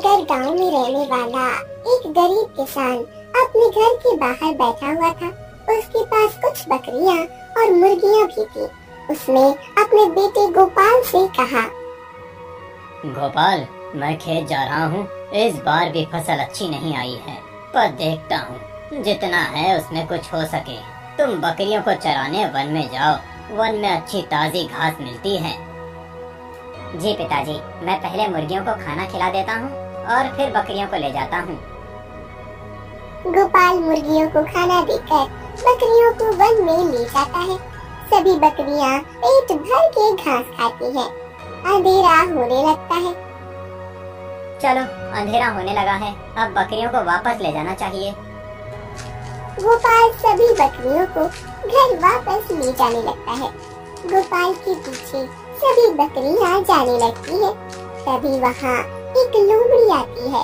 नगर गांव में रहने वाला एक गरीब किसान अपने घर के बाहर बैठा हुआ था। उसके पास कुछ बकरियां और मुर्गियां भी थी। उसने अपने बेटे गोपाल से कहा, गोपाल, मैं खेत जा रहा हूँ। इस बार भी फसल अच्छी नहीं आई है, पर देखता हूँ जितना है उसमें कुछ हो सके। तुम बकरियों को चराने वन में जाओ, वन में अच्छी ताजी घास मिलती है। जी पिताजी, मैं पहले मुर्गियों को खाना खिला देता हूँ और फिर बकरियों को ले जाता हूँ। गोपाल मुर्गियों को खाना देकर बकरियों को वन में ले जाता है। सभी बकरियां पेट भर के घास खाती हैं। अंधेरा होने लगता है। चलो, अंधेरा होने लगा है, अब बकरियों को वापस ले जाना चाहिए। गोपाल सभी बकरियों को घर वापस ले जाने लगता है। गोपाल के पीछे सभी बकरियां जाने लगती है। तभी वहाँ एक लोमड़ी आती है।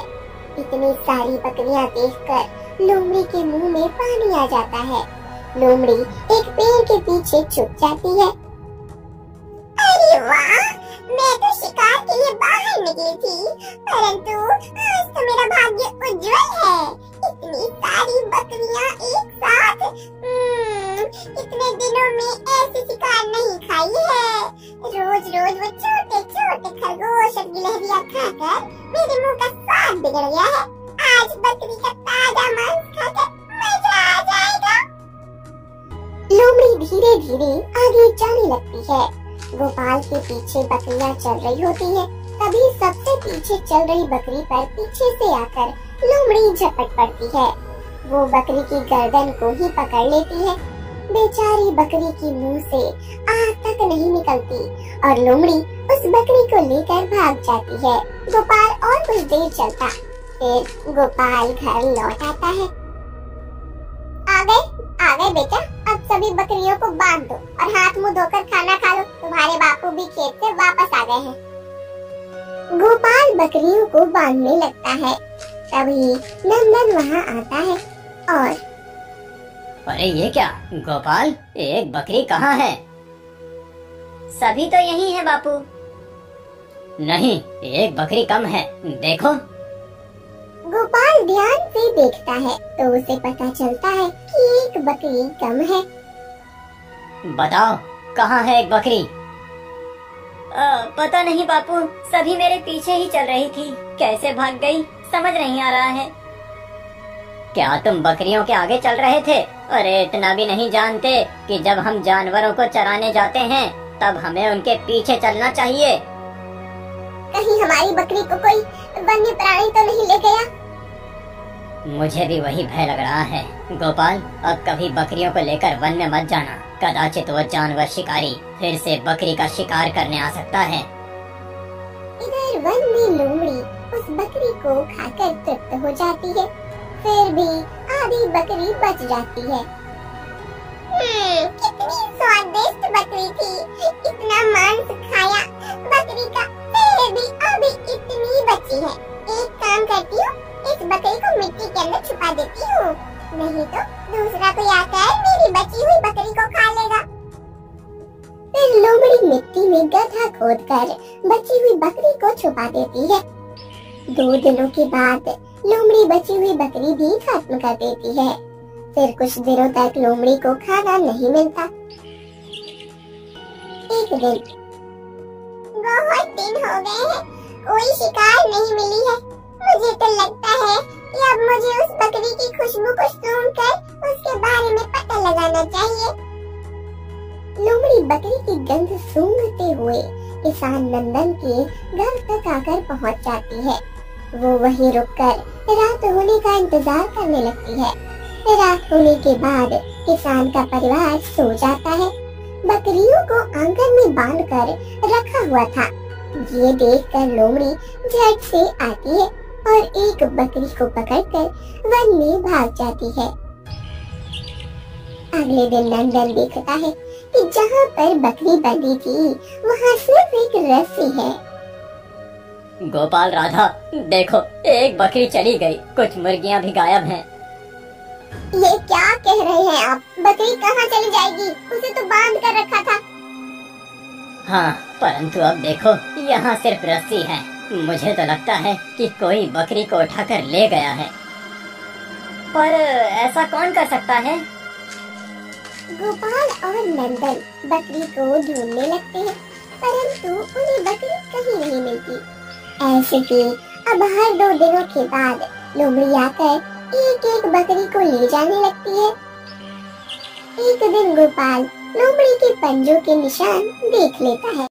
इतनी सारी बकरियां देखकर लोमड़ी के मुंह में पानी आ जाता है। लोमड़ी एक पेड़ के पीछे छुप जाती है। अरे वाह, मैं तो शिकार के लिए बाहर निकली थी, परंतु आज तो मेरा भाग्य उज्जवल है। इतनी सारी बकरियां एक साथ, इतने दिनों में ऐसी शिकार नहीं खाई है। रोज रोज वो छोटे छोटे खरगोश और गिलहरियां खाकर मेरे मुंह का स्वाद बिगड़ गया है। आज बकरी का ताजा मांस खाकर मजा आ जाएगा। लोमड़ी धीरे धीरे आगे जाने लगती है। गोपाल के पीछे बकरियां चल रही होती है। तभी सबसे पीछे चल रही बकरी पर पीछे से आकर लोमड़ी झपट पड़ती है। वो बकरी की गर्दन को ही पकड़ लेती है। बेचारी बकरी की मुंह से आग तक नहीं निकलती और लोमड़ी उस बकरी को लेकर भाग जाती है। गोपाल और कुछ देर चलता, फिर गोपाल घर लौट आता है। आ गए बेटा, अब सभी बकरियों को बांध दो और हाथ मुंह धोकर खाना खा लो। तुम्हारे बापू भी खेत से वापस आ गए हैं। गोपाल बकरियों को बांधने लगता है। तभी नंदन वहाँ आता है और अरे ये क्या गोपाल, एक बकरी कहाँ है? सभी तो यही है बापू। नहीं, एक बकरी कम है, देखो। गोपाल ध्यान से देखता है तो उसे पता चलता है कि एक बकरी कम है। बताओ, कहाँ है एक बकरी? पता नहीं बापू, सभी मेरे पीछे ही चल रही थी, कैसे भाग गई समझ नहीं आ रहा है। क्या तुम बकरियों के आगे चल रहे थे? अरे इतना भी नहीं जानते कि जब हम जानवरों को चराने जाते हैं तब हमें उनके पीछे चलना चाहिए। कहीं हमारी बकरी को कोई वन्य प्राणी तो नहीं ले गया? मुझे भी वही भय लग रहा है। गोपाल, अब कभी बकरियों को लेकर वन में मत जाना। कदाचित वो जानवर शिकारी फिर से बकरी का शिकार करने आ सकता है। इधर वन में लोमड़ी उस बकरी को खाकर तृप्त हो जाती है। फिर भी आधी बकरी बच जाती है। कितनी स्वादिष्ट बकरी थी, इतना मांस खाया बकरी का, फिर भी अभी इतनी बची है। एक काम करती हूँ, इस बकरी को मिट्टी के अंदर छुपा देती हूँ, नहीं तो दूसरा कोई आकर मेरी बची हुई बकरी को खा लेगा। फिर लोमड़ी मिट्टी में गड्ढा खोदकर बची हुई बकरी को छुपा देती है। 2 दिनों के बाद लोमड़ी बची हुई बकरी भी खत्म कर देती है। फिर कुछ दिनों तक लोमड़ी को खाना नहीं मिलता। एक दिन, बहुत दिन हो गए हैं, कोई शिकार नहीं मिली है। मुझे तो लगता है कि अब मुझे उस बकरी की खुशबू को सूंघकर उसके बारे में पता लगाना चाहिए। लोमड़ी बकरी की गंध सूंघते हुए किसान नंदन के घर तक आकर पहुंच जाती है। वो वहीं रुककर रात होने का इंतजार करने लगती है। रात होने के बाद किसान का परिवार सो जाता है। बकरियों को आंगन में बांधकर रखा हुआ था। ये देखकर लोमड़ी झट से आती है और एक बकरी को पकड़कर वन में भाग जाती है। अगले दिन नंदन देखता है कि जहाँ पर बकरी बंधी थी वहाँ सिर्फ एक रस्सी है। गोपाल, राधा, देखो, एक बकरी चली गई, कुछ मुर्गियाँ भी गायब हैं। ये क्या कह रहे हैं आप? बकरी कहाँ चली जाएगी? उसे तो बांध कर रखा था। हाँ, परंतु अब देखो, यहाँ सिर्फ रस्सी है, मुझे तो लगता है कि कोई बकरी को उठाकर ले गया है। पर ऐसा कौन कर सकता है? गोपाल और नंदन बकरी को ढूंढने लगते हैं, परंतु उन्हें बकरी कहीं नहीं मिलती। ऐसे कि अब हर 2 दिनों के बाद लोमड़ी आकर एक एक बकरी को ले जाने लगती है। एक दिन गोपाल लोमड़ी के पंजों के निशान देख लेता है।